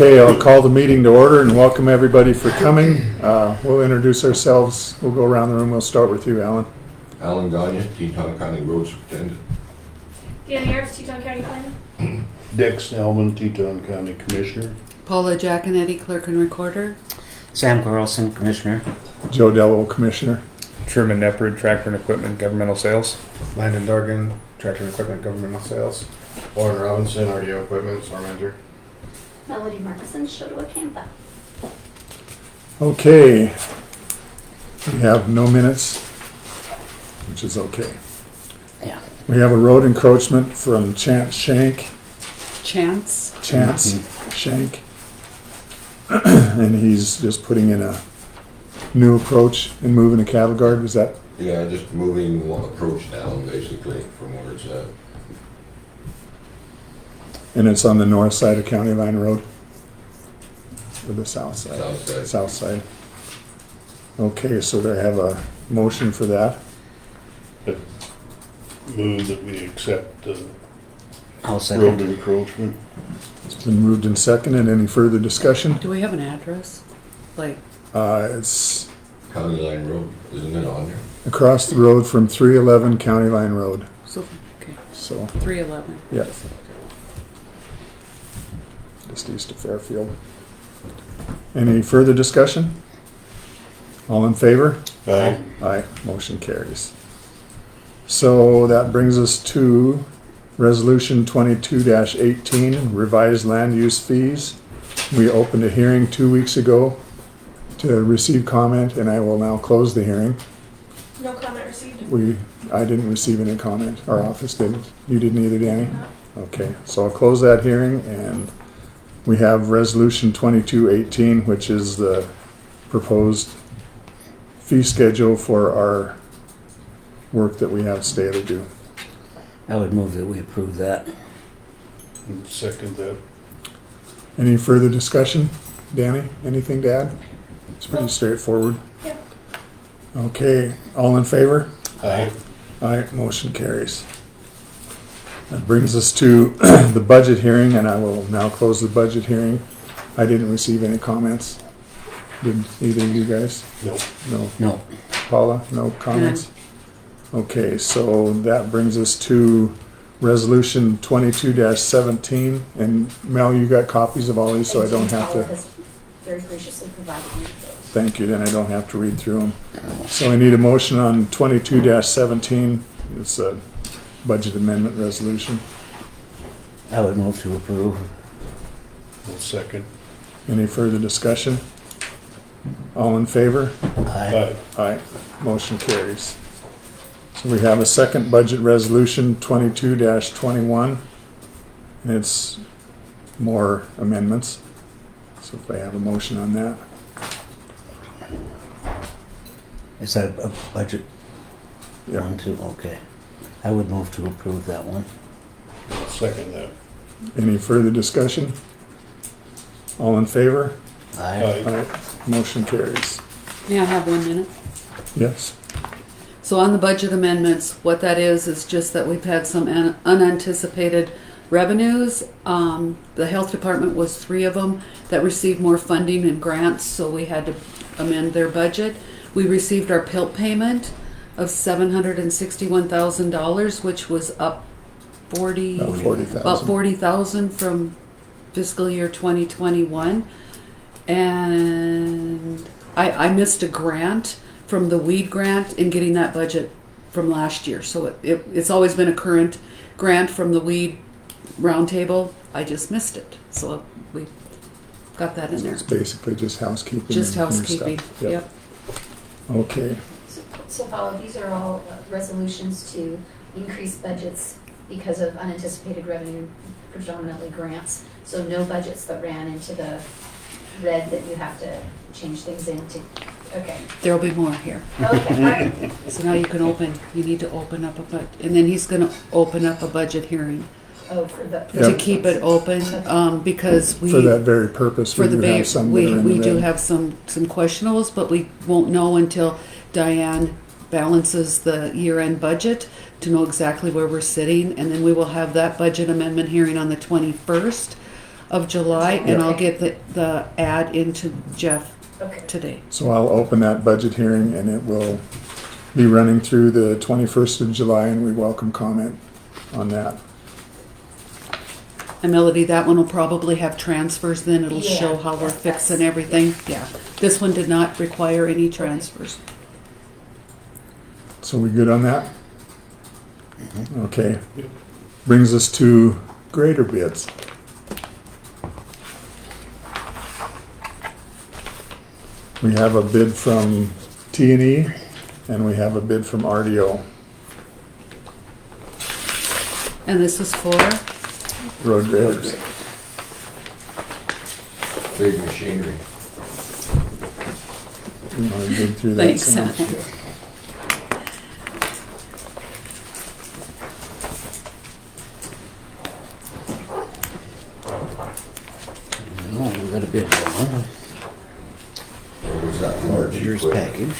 Okay, I'll call the meeting to order and welcome everybody for coming. We'll introduce ourselves. We'll go around the room. We'll start with you, Alan. Alan Gagne, Teton County Road Superintendent. Dani, Arps, Teton County Planner. Dick Snellman, Teton County Commissioner. Paula, Jaconetty, Clerk and Recorder. Sam Carlson, Commissioner. Joe Dellwo, Commissioner. Truman Neppard, Tractor and Equipment, Governmental Sales. Landon Dorgan, Tractor and Equipment, Governmental Sales. Warren Robinson, RDO Equipment, Store Manager. Melody Markison, Choteau, Canada. Okay. We have no minutes, which is okay. Yeah. We have a road encroachment from Chance Shank. Chance. Shank. And he's just putting in a new approach and moving a cattle guard. Is that? Yeah, just moving one approach down basically from where it's at. And it's on the north side of County Line Road? Or the south side? South side. South side. Okay, so do I have a motion for that? Move that we accept the I'll road second. encroachment. It's been moved and seconded. Any further discussion? Do we have an address? Like, It's County Line Road, isn't it on there? across the road from 311 County Line Road. so, okay, So, 311. yeah. Just east of Fairfield. Any further discussion? All in favor? Aye. Aye, motion carries. So that brings us to Resolution 22-18, revised land use fees. We opened a hearing 2 weeks ago to receive comment, and I will now close the hearing. No comment received. I didn't receive any comment. Our office didn't. You didn't either, Dani? Okay, so I'll close that hearing, and we have Resolution 22-18, which is the proposed fee schedule for our work that we have stay to do. I would move that we approve that. And second that. Any further discussion? Dani, anything to add? It's pretty straightforward. Yeah. Okay, all in favor? Aye. Aye, motion carries. That brings us to the budget hearing, and I will now close the budget hearing. I didn't receive any comments. Did either of you guys? Nope. No. No. Paula, no comments? Okay, so that brings us to Resolution 22-17, and Mel, you got copies of all these, so I don't have Paula to, has very graciously provided me with those. thank you, then I don't have to read through them. So I need a motion on 22-17, it's a budget amendment resolution. I would move to approve. I'll second. Any further discussion? All in favor? Aye. Aye. Aye, motion carries. So we have a second budget resolution, 22-21, and it's more amendments. So if I have a motion on that. Is that a budget? Yeah. One, two, okay. I would move to approve that one. I'll second that. Any further discussion? All in favor? Aye. Aye. Aye, motion carries. May I have 1 minute? Yes, So on the budget amendments, what that is just that we've had some unanticipated revenues. The health department was 3 of them that received more funding and grants, so we had to amend their budget. We received our PILT payment of $761,000, which was up about 40,000. about 40,000 from fiscal year 2021. And I missed a grant from the weed grant in getting that budget from last year. So it's always been a current grant from the weed roundtable. I just missed it. So we got that in there. It's basically just housekeeping. Just and new housekeeping, stuff. yep. Okay, So Paula, these are all resolutions to increase budgets because of unanticipated revenue, predominantly grants. So no budgets that ran into the red that you have to change things into. Okay. There'll be more here. Okay, all right. So now you need to open up a budget. And then he's gonna open up a budget hearing Oh, for the. Yeah. to keep it open, because we. for that very purpose, we For the do have some that are in we the do red. have some questionables, but we won't know until Diane balances the year-end budget to know exactly where we're sitting, and then we will have that budget amendment hearing on the 21st of July, and Yeah. I'll get the ad into Jeff Okay. today. So I'll open that budget hearing and it will be running through the 21st of July, and we welcome comment on that. And Melody, that one will probably have transfers, then it'll Yeah, show how we're that's- fixing everything. Yeah, this one did not require any transfers. So we good on that? Okay. Brings us to grader bids. We have a bid from T&E and we have a bid from RDO, And this is for, road graders. Big machinery. You wanna dig through that thanks, some? Sal. No, we got a bid on What was that the large grader's equipment? package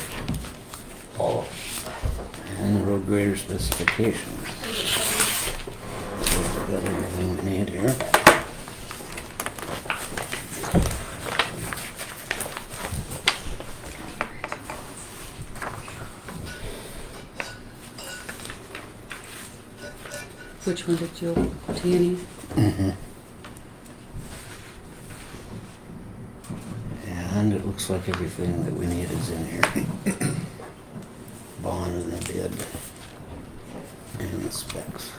Paula. and the road grader specifications. So we got everything we need here. Which one did you, T&E? And it looks like everything that we need is in here. Bond and the bid. And the specs.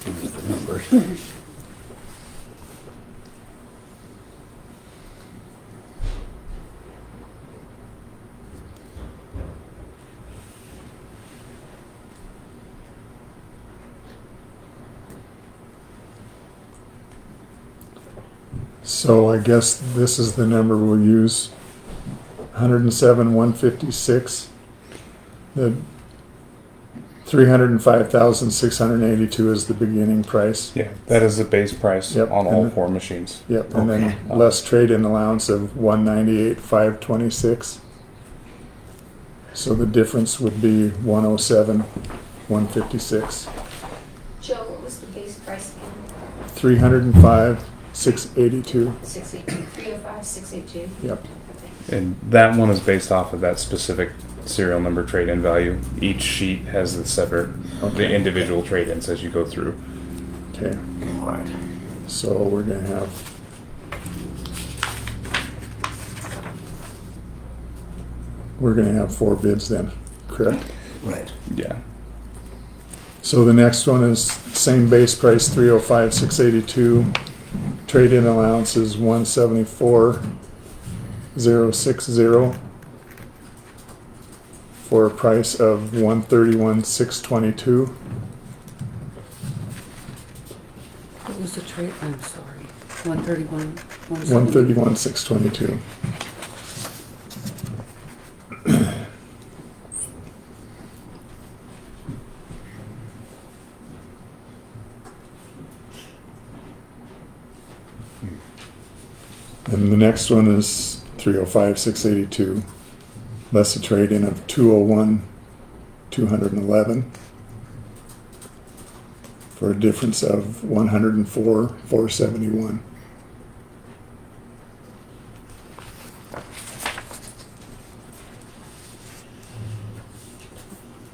Here's the numbers. So I guess this is the number we'll use, 107,156. The 305,682 is the beginning price. Yeah, that is the base price Yep, on all and- 4 machines. Yep, and Okay. then less trade-in allowance of 198,526. So the difference would be 107,156. Joe, what was the base price again? 305,682. 305, 682? Yep. And that one is based off of that specific serial number trade-in value. Each sheet has the separate, the Okay. individual trade-ins as you go through. Okay, Right. so we're gonna have four bids then, correct? Right. Yeah. So the next one is same base price, 305,682. Trade-in allowance is 174,060 for a price of 131,622. What was the trade, I'm sorry, 131, 131,622. And the next one is 305,682, less a trade-in of 201,211 for a difference of 104,471.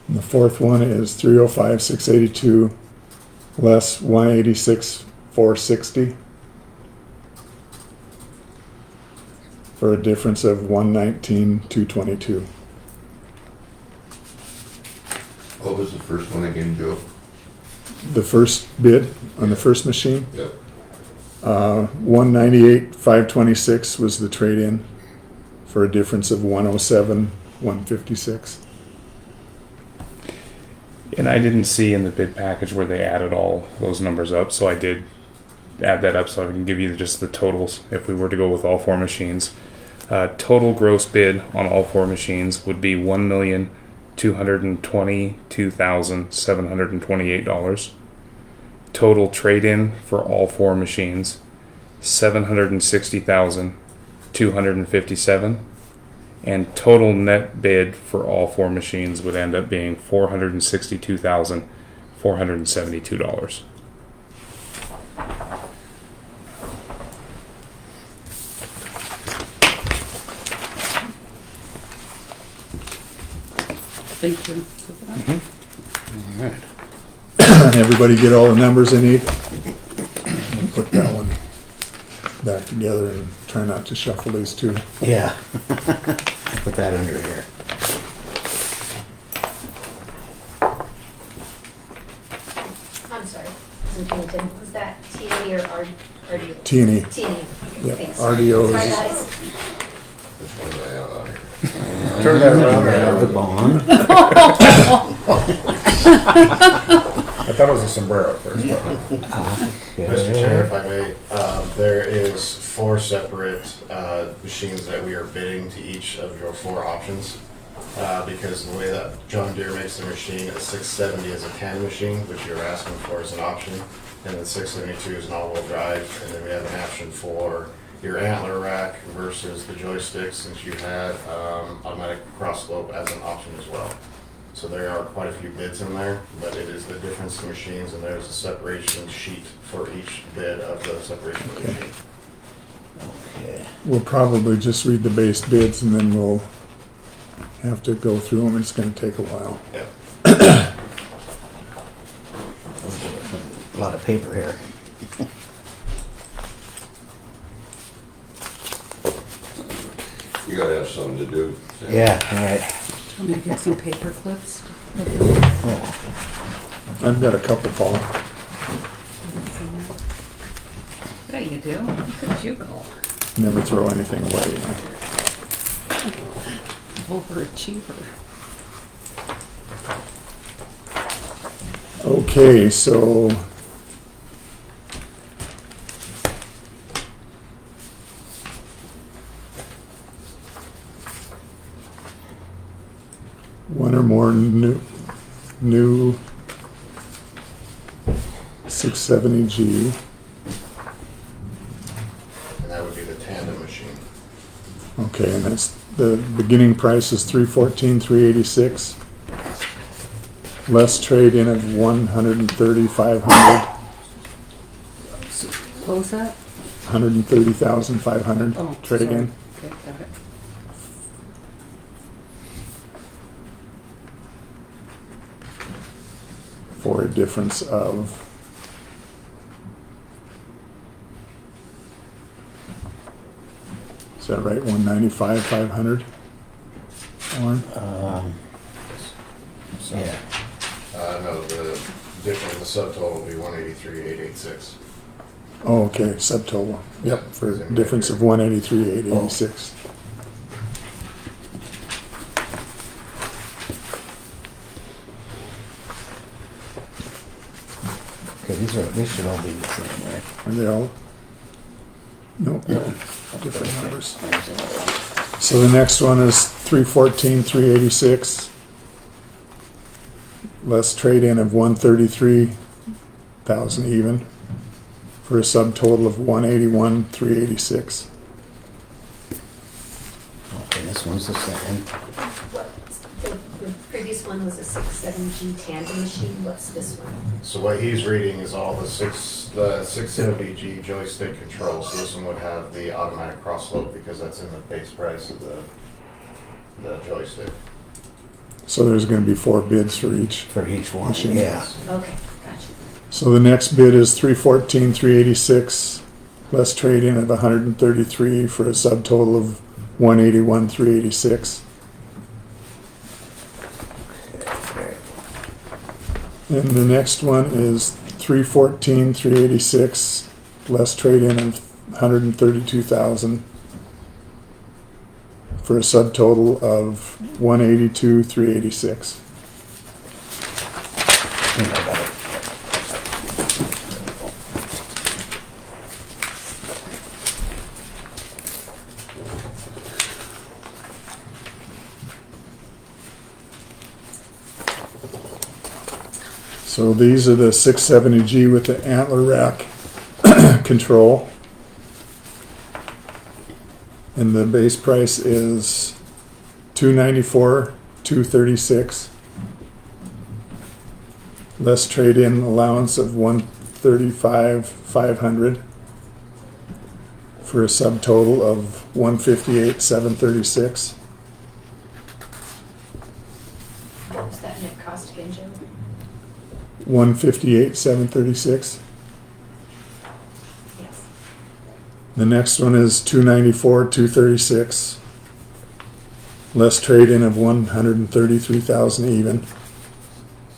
And the fourth one is 305,682, less 186,460. For a difference of 119,222. What was the first one again, Joe? The first bid on the first machine, Yep. 198,526 was the trade-in for a difference of 107,156. And I didn't see in the bid package where they added all those numbers up, so I did add that up so I can give you just the totals if we were to go with all four machines. Total gross bid on all four machines would be $1,222,728. Total trade-in for all four machines, $760,257. And total net bid for all four machines would end up being $462,472. Thank you. All right. Everybody get all the numbers they need? We'll put that one back together and try not to shuffle these two. Yeah. Put that under here. I'm sorry, wasn't paying attention. Was that T&E or RDO? T&E. T&E. Yep, Thanks. RDO is- Sorry, guys. Which one do I have out here? Turn that around. Grab the bond. I thought it was a sombrero at first. But. Mr. Chair, if I may, there is 4 separate machines that we are bidding to each of your 4 options. Because the way that John Deere makes the machine, a 670 is a tandem machine, which you're asking for as an option, and then 672 is an all-wheel drive, and then we have an option for your antler rack versus the joystick, since you had automatic cross slope as an option as well. So there are quite a few bids in there, but it is the difference in machines, and there's a separation sheet for each bid of the separation of the machine. Okay. We'll probably just read the base bids and then we'll have to go through them. It's gonna take a while. Yeah. A lot of paper here. You gotta have something to do. Sam. Yeah, all right. Want me to get some paper clips? Oh, I've got a couple, Paula. What do you do? Look at you go. Never throw anything away. You know. Overachiever. Okay, so one or more new 670G. And that would be the tandem machine. Okay, and that's the beginning price is $314,386. Less trade-in of $130,500. What was that? $130,500 Oh, trade-in. sorry. Okay, got it. For a difference of is that right? 195,500. Warren? yeah. No, the difference, the subtotal will be 183,886. Oh, okay, subtotal. Yep, for a difference of 183,886. Okay, these should all be the same, right? Are they all? Nope, no, different numbers. So the next one is 314,386. Less trade-in of 133,000 even, for a subtotal of 181,386. Okay, this one's the same. The previous one was a 670G tandem machine. What's this one? So what he's reading is all the 670G joystick controls. So this one would have the automatic cross slope because that's in the base price of the joystick. So there's gonna be 4 bids for each. For each one, Machine. yeah. Okay, gotcha. So the next bid is 314,386, less trade-in of 133 for a subtotal of 181,386. And the next one is 314,386, less trade-in of 132,000 for a subtotal of 182,386. So these are the 670G with the antler rack control. And the base price is $294, $236. Less trade-in allowance of $135, $500 for a subtotal of $158, $736. What was that net cost again, Joe? $158, $736. Yes. The next one is $294, $236. Less trade-in of $133,000 even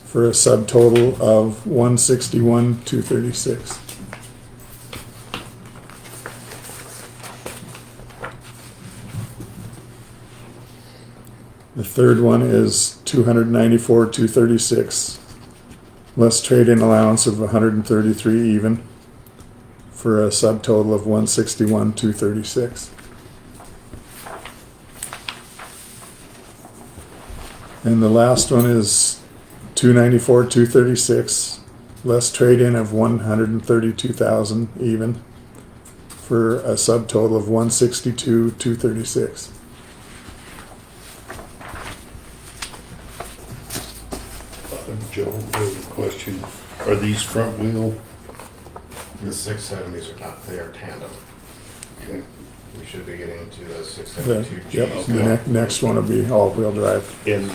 for a subtotal of $161, $236. The third one is $294, $236. Less trade-in allowance of $133 even for a subtotal of $161, $236. And the last one is $294, $236. Less trade-in of $132,000 even for a subtotal of $162, $236. Joe, I have a question. Are these front wheel? The 670s are not, they are tandem. Okay. We should be getting to the The, 672Gs. yep, the next one will be all-wheel drive. And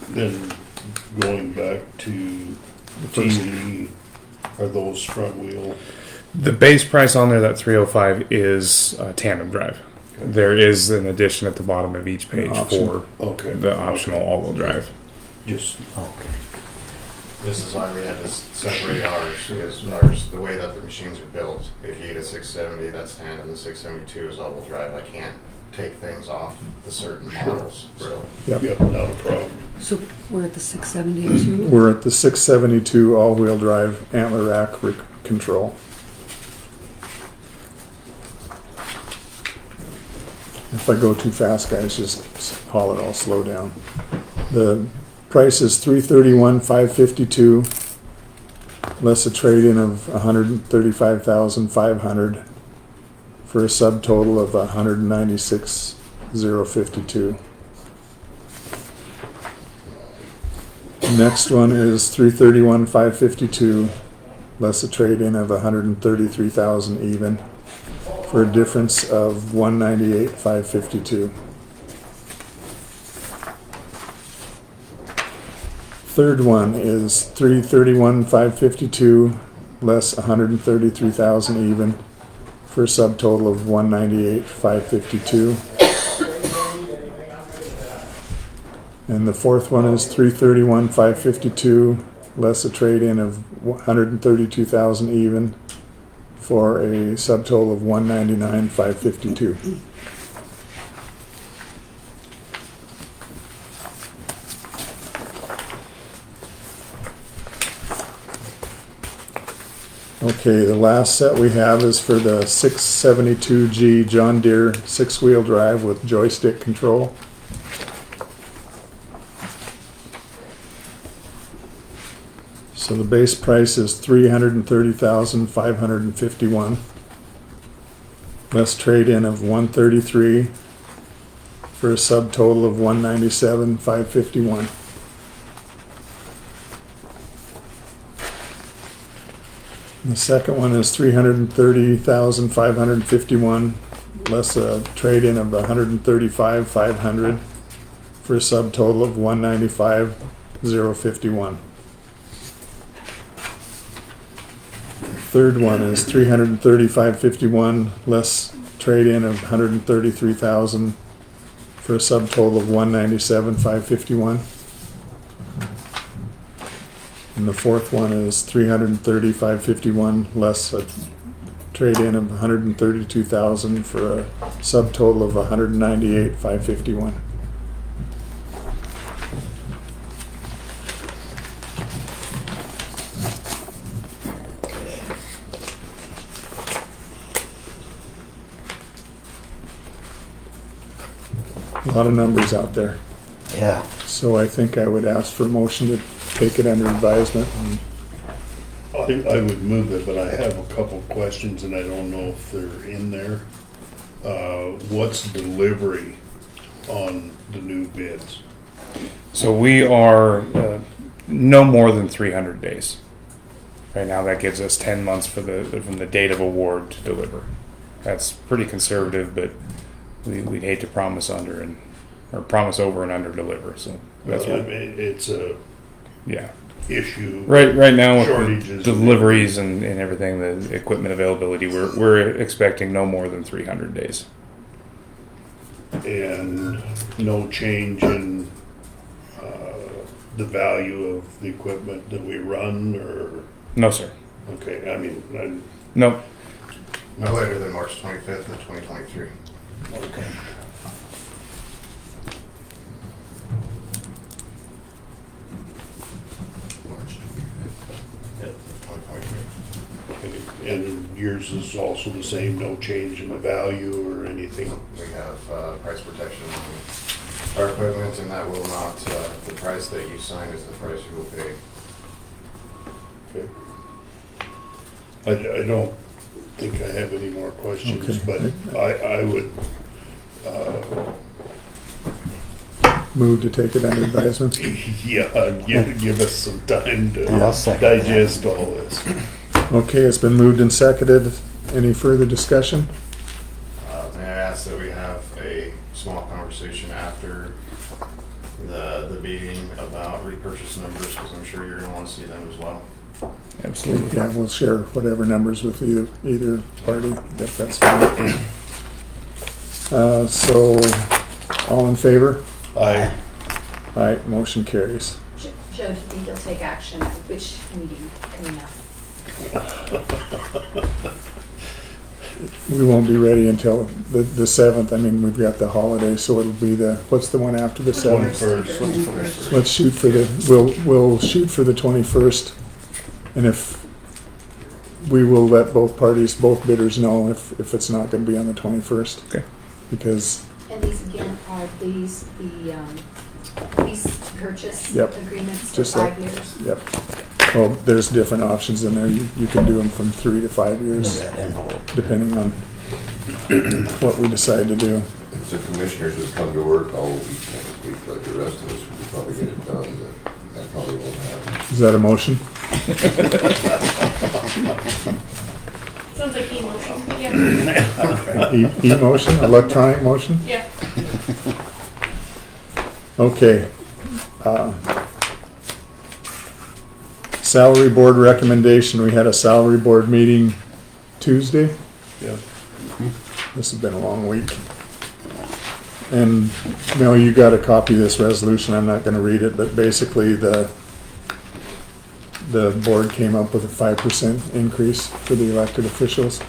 then going back to first- T&E, are those front wheel? The base price on there, that 305, is tandem drive. There is an addition at the bottom of each page Option. for Okay. the optional all-wheel drive. Just, Okay. This is why we had to separate ours, because ours, the way that the machines are built, if you get a 670, that's tandem, the 672 is all-wheel drive. I can't take things off the certain models, so. Yep. yep, not a problem. So we're at the 672? We're at the 672 all-wheel drive antler rack control. If I go too fast, guys, just holler, I'll slow down. The price is $331, $552, less a trade-in of $135,500 for a subtotal of $196,052. Next one is $331, $552, less a trade-in of $133,000 even for a difference of $198,552. Third one is $331, $552, less $133,000 even for a subtotal of $198,552. And the fourth one is $331, $552, less a trade-in of $132,000 even for a subtotal of $199,552. Okay, the last set we have is for the 672G John Deere six-wheel drive with joystick control. So the base price is $330,551. Less trade-in of $133 for a subtotal of $197,551. The second one is $330,551, less a trade-in of $135,500 for a subtotal of $195,051. Third one is $335,551, less trade-in of $133,000 for a subtotal of $197,551. And the fourth one is $335,551, less a trade-in of $132,000 for a subtotal of $198,551. A lot of numbers out there. Yeah. So I think I would ask for a motion to take it under advisement. And I would move it, but I have a couple questions and I don't know if they're in there. What's delivery on the new bids? So we are no more than 300 days. Right now, that gives us 10 months from the date of award to deliver. That's pretty conservative, but we'd hate to promise under or promise over and under deliver. So that's I what, mean, it's a yeah. issue. Right now with Shortages. the deliveries and everything, the equipment availability, we're expecting no more than 300 days. And no change in the value of the equipment that we run, or, No, sir. okay, I mean, No. No later than March 25th of 2023. Okay. March 2023. and yours is also the same, no change in the value or anything? We have price protection on our equipment, and that will not, the price that you sign is the price you will pay. Okay. I don't think I have any more questions, Okay. but I would, move to take it under advisement. yeah, give us some time to I'll second that. digest all this. Okay, it's been moved and seconded. Any further discussion? May I ask that we have a small conversation after the meeting about repurchase numbers, because I'm sure you're gonna wanna see them as well. Absolutely. Yeah, we'll share whatever numbers with either party, if that's fine. So, all in favor? I, Aye, motion carries. Joe, do you think you'll take action at which meeting coming up? We won't be ready until the 7th. I mean, we've got the holiday, so it'll be what's the one after the 7th? 21st. Let's shoot for we'll shoot for the 21st. And if we will let both bidders know if it's not gonna be on the 21st. Okay. Because, And these again, are these the lease purchase Yep. agreements for Just like- 5 years? yep. Well, there's different options in there. You can do them from 3 to 5 years, That envelope. depending on what we decide to do. If the commissioners would come to work all week next week, like the rest of us, we could probably get it done, but that probably won't happen. Is that a motion? Sounds like emotion, yeah. E-motion, electronic motion? Yeah. Okay. Salary board recommendation, we had a salary board meeting Tuesday. Yeah. This has been a long week. And Mel, you got a copy of this resolution, I'm not gonna read it, but basically the board came up with a 5% increase for the elected officials.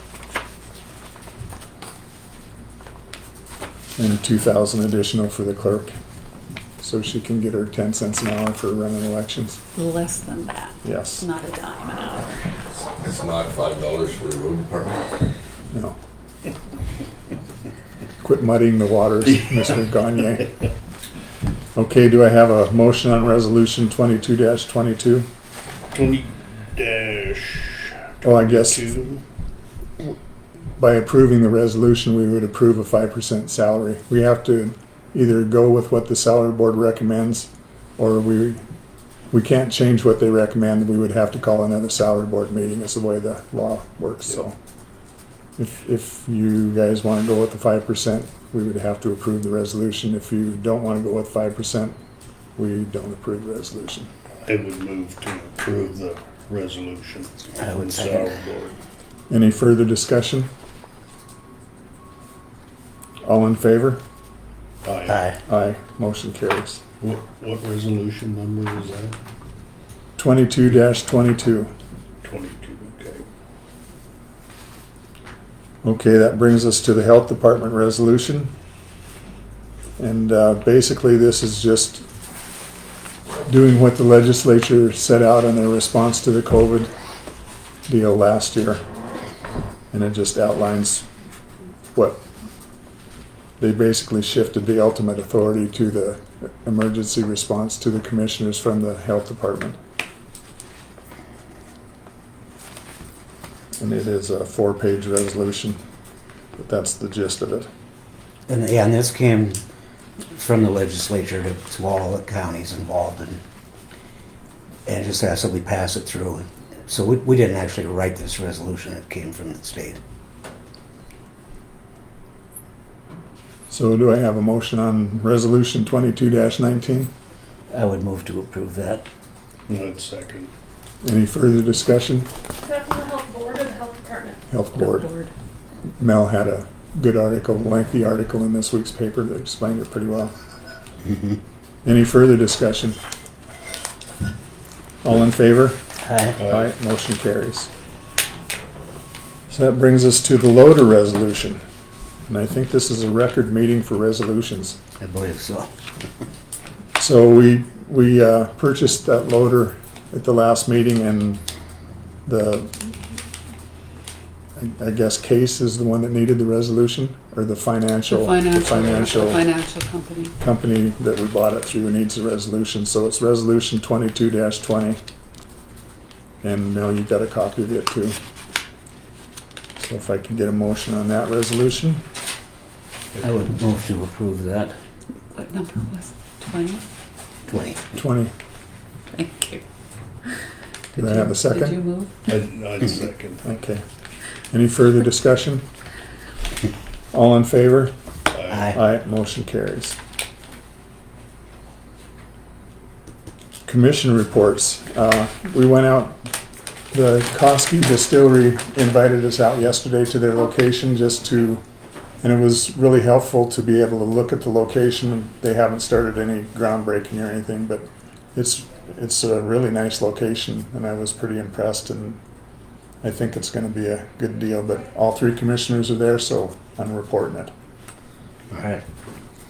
And 2,000 additional for the clerk, so she can get her 10 cents an hour for running elections. Less than that. Yes, Not a dime an hour. It's not $5 for the road department. no. Quit muddying the waters, Mr. Gagne. Okay, do I have a motion on resolution 22-22? 20 dash. Oh, I guess 2. by approving the resolution, we would approve a 5% salary. We have to either go with what the salary board recommends, or we can't change what they recommend. We would have to call another salary board meeting, is the way the law works, so. If you guys wanna go with the 5%, we would have to approve the resolution. If you don't wanna go with 5%, we don't approve the resolution. I would move to approve the resolution. I would on the second. salary board. Any further discussion? All in favor? Aye. Aye. Aye, motion carries. What resolution number is that? 22-22. 22, okay. Okay, that brings us to the health department resolution. And basically, this is just doing what the legislature set out in their response to the COVID deal last year. And it just outlines what they basically shifted the ultimate authority to the emergency response to the commissioners from the health department. And it is a 4-page resolution, but that's the gist of it. And yeah, and this came from the legislature to all the counties involved, and it just asked that we pass it through. So we didn't actually write this resolution, it came from the state. So do I have a motion on resolution 22-19? I would move to approve that. One second. Any further discussion? Is that from the health board or the health department? Health board. Mel had a good article, lengthy article in this week's paper that explained it pretty well. Any further discussion? All in favor? Aye. Aye, motion carries. So that brings us to the loader resolution. And I think this is a record meeting for resolutions. I believe so. So we purchased that loader at the last meeting, and I guess Case is the one that needed the resolution, or the financial company that we bought it through needs a resolution. So it's resolution 22-20. And Mel, you got a copy of it too. So if I can get a motion on that resolution. I would move to approve that. What number was it? 20? 20. Thank you. Did I have a second? Did you move? I'd second. Okay. Any further discussion? All in favor? Aye. Aye, motion carries. Commission reports. We went out, the Koski Distillery invited us out yesterday to their location and it was really helpful to be able to look at the location. They haven't started any groundbreaking or anything, but it's a really nice location, and I was pretty impressed, and I think it's gonna be a good deal, but all 3 commissioners are there, so I'm reporting it. All right.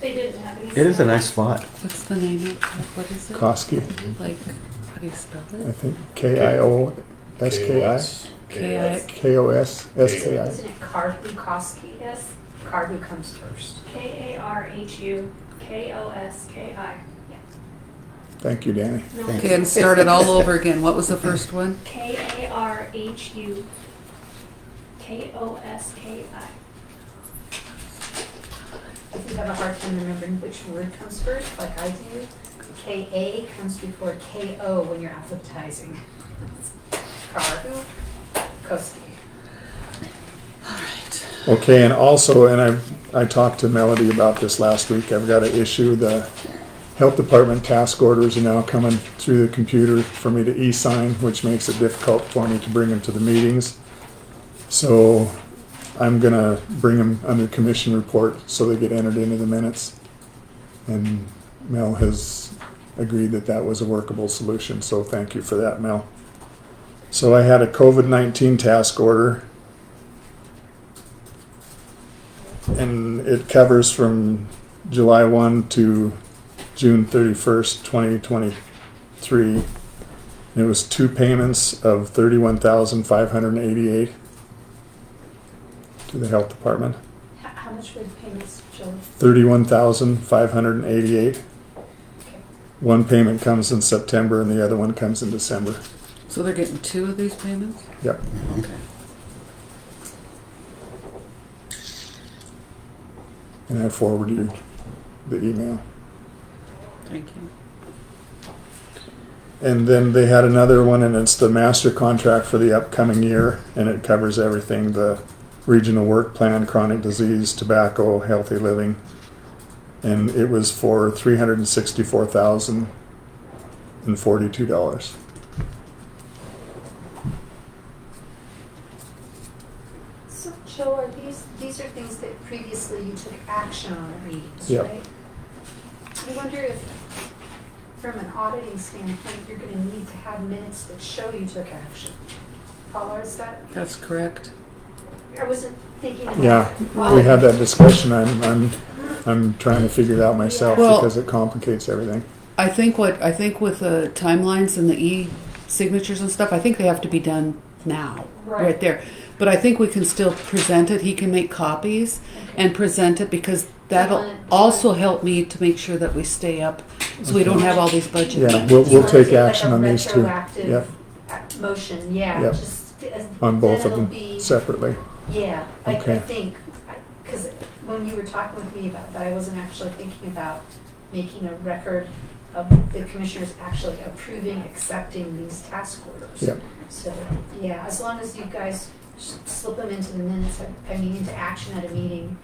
They didn't have any. It is a nice spot. What's the name of it? What is it? Koski, Like, how do you spell I it? think K-I-O-S-K-I? K-I. K-O-S-S-K-I. Isn't it Carhu Koski? Yes. Carhu comes first. Karhukoski. Thank you, Dani. Okay, and start it all over again. What was the first one? Karhukoski. If you have a hard time remembering which word comes first, like I do, K-A comes before K-O when you're alphabetizing. Carhu Koski. Okay, and also, and I talked to Melody about this last week, I've got to issue the health department task orders are now coming through the computer for me to e-sign, which makes it difficult for me to bring them to the meetings. So I'm gonna bring them under commission report so they get entered into the minutes. And Mel has agreed that that was a workable solution, so thank you for that, Mel. So I had a COVID-19 task order, and it covers from July 1 to June 31st, 2023. And it was 2 payments of $31,588 to the health department. How much were the payments, Joe? $31,588. Okay. One payment comes in September and the other one comes in December. So they're getting 2 of these payments? Yep. Okay. And I forwarded you the email. Thank you. And then they had another one, and it's the master contract for the upcoming year, and it covers everything, the regional work plan, chronic disease, tobacco, healthy living. And it was for $364,042. So, Joe, are these are things that previously you took action on at meetings, Yep. right? I wonder if, from an auditing standpoint, you're gonna need to have minutes that show you took action. Paula, is that, That's correct. I wasn't thinking about. Yeah, we had that discussion. I'm trying to figure it out myself Well- because it complicates everything. I think with the timelines and the e-signatures and stuff, I think they have to be done now, right Right. there. But I think we can still present it. He can make copies and present it because that'll also help me to make sure that we stay up, so we don't have all these budget Yeah, meetings. we'll take action on these two. Retroactive Yep, motion, yeah, Yep. just. on both then of it'll them be- separately. Yeah, I Okay. think, because when you were talking with me about that, I wasn't actually thinking about making a record of the commissioners actually approving, accepting these task orders. Yep. So, yeah, as long as you guys slip them into the minutes, I mean, into action at a meeting,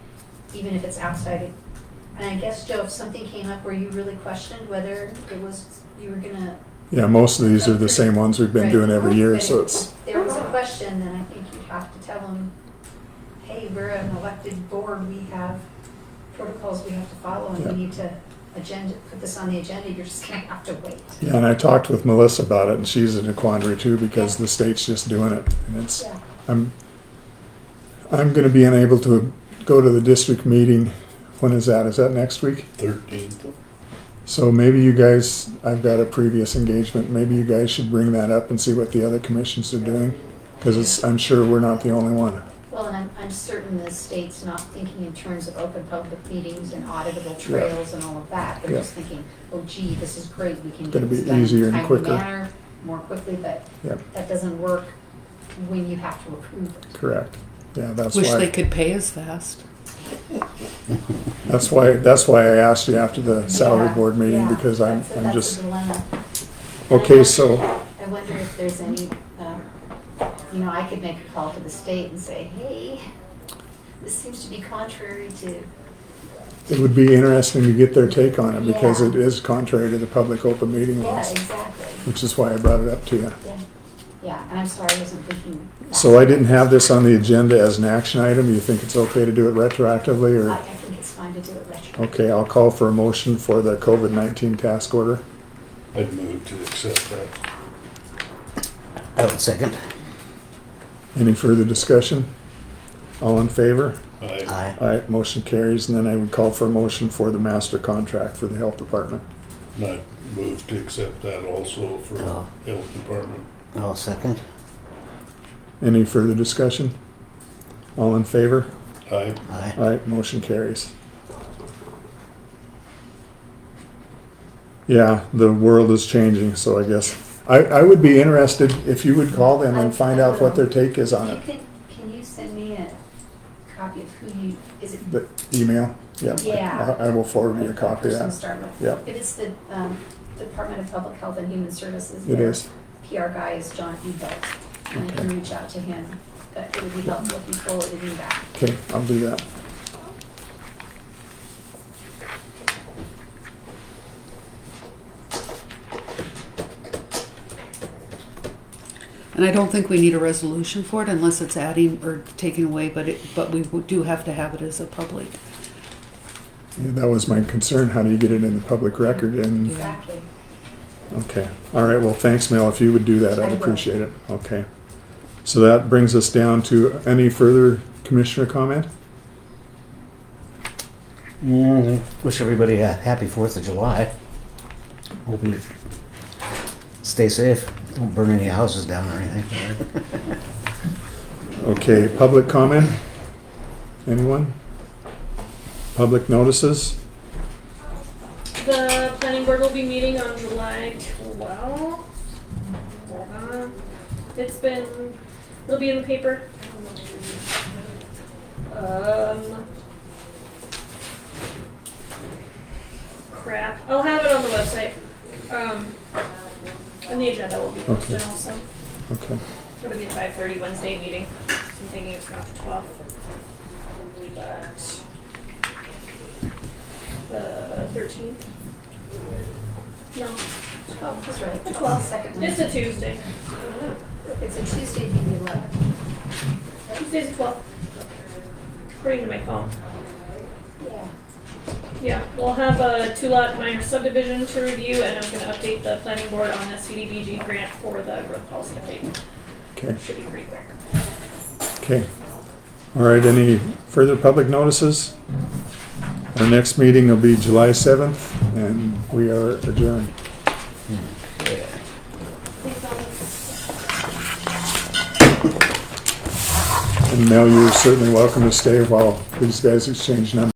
even if it's outside it. And I guess, Joe, if something came up where you really questioned whether it was, you were gonna. Yeah, most of these are the same ones we've been Right. doing every year, But so if it's, there was a question, then I think you'd have to tell them, hey, we're an elected board, we have protocols we have to follow, and Yeah. we need to put this on the agenda, you're just gonna have to wait. yeah, and I talked with Melissa about it, and she's in a quandary too, because the state's just doing it, and it's, Yeah, I'm gonna be unable to go to the district meeting. When is that? Is that next week? 13th. So maybe you guys, I've got a previous engagement, maybe you guys should bring that up and see what the other commissions are doing. Cause it's, I'm sure we're not the only one. well, and I'm certain the state's not thinking in terms of open public meetings and auditable trails and all of that. They're Yeah. just thinking, oh gee, this is great, we can Gonna get be this done in a easier and timely quicker. manner, more quickly, but Yeah. that doesn't work when you have to approve it. Correct. Yeah, that's Wish they why, could pay as fast. that's why I asked you after the salary Yeah, board meeting, yeah, because I'm that's a just, dilemma. okay, so, I wonder if there's any, I could make a call to the state and say, hey, this seems to be contrary to, it would be interesting to get their take on it, because Yeah. it is contrary to the public open meeting yeah, laws, exactly. which is why I brought it up to you. Yeah, yeah, and I'm sorry, I wasn't thinking. that. So I didn't have this on the agenda as an action item. You think it's okay to do it retroactively, I or? think it's fine to do it retro. Okay, I'll call for a motion for the COVID-19 task order. I'd move to accept that. I would second. Any further discussion? All in favor? I Aye. Aye, motion carries, and then I would call for a motion for the master contract for the health department. I'd move to accept that also for Oh. health department. I'll second. Any further discussion? All in favor? Aye. Aye. Aye, motion carries. Yeah, the world is changing, so I guess, I would be interested if you would call them and find out what their take is on it. Can you send me a copy of who you, is it? The email? Yeah. Yeah. I will forward you a copy of Person to that. start with. Yeah. If it's the Department of Public Health and Human Services. It their is. PR guy is John Ebelt, and I can reach out to him, but it would be helpful if you forwarded me that. Okay, I'll do that. And I don't think we need a resolution for it unless it's adding or taking away, but we do have to have it as a public. Yeah, that was my concern. How do you get it in the public record? And, Exactly. okay. All right, well, thanks, Mel. If you would do that, I I'd will. appreciate it. Okay. So that brings us down to any further commissioner comment? Wish everybody a happy 4th of July. Hope you stay safe. Don't burn any houses down or anything. Okay, public comment? Anyone? Public notices? The planning board will be meeting on July 12th. It'll be in the paper. Crap. I'll have it on the website. And the agenda will be posted Okay. also. Okay. It'll be a 5:30 Wednesday meeting. So I'm thinking it's not the 12th. But the 13th? No. Oh, that's right. The 12th. Second It's a Wednesday. Tuesday. It's a Tuesday, the 11th. Tuesday's the 12th. According to my phone. Yeah. Yeah, we'll have a 2-lot minor subdivision to review, and I'm gonna update the planning board on the CDBG grant for the growth policy update. Okay. Should be pretty quick. Okay. All right, any further public notices? Our next meeting will be July 7th, and we are adjourned. Thanks, Alan. And Mel, you're certainly welcome to stay while these guys exchange numbers.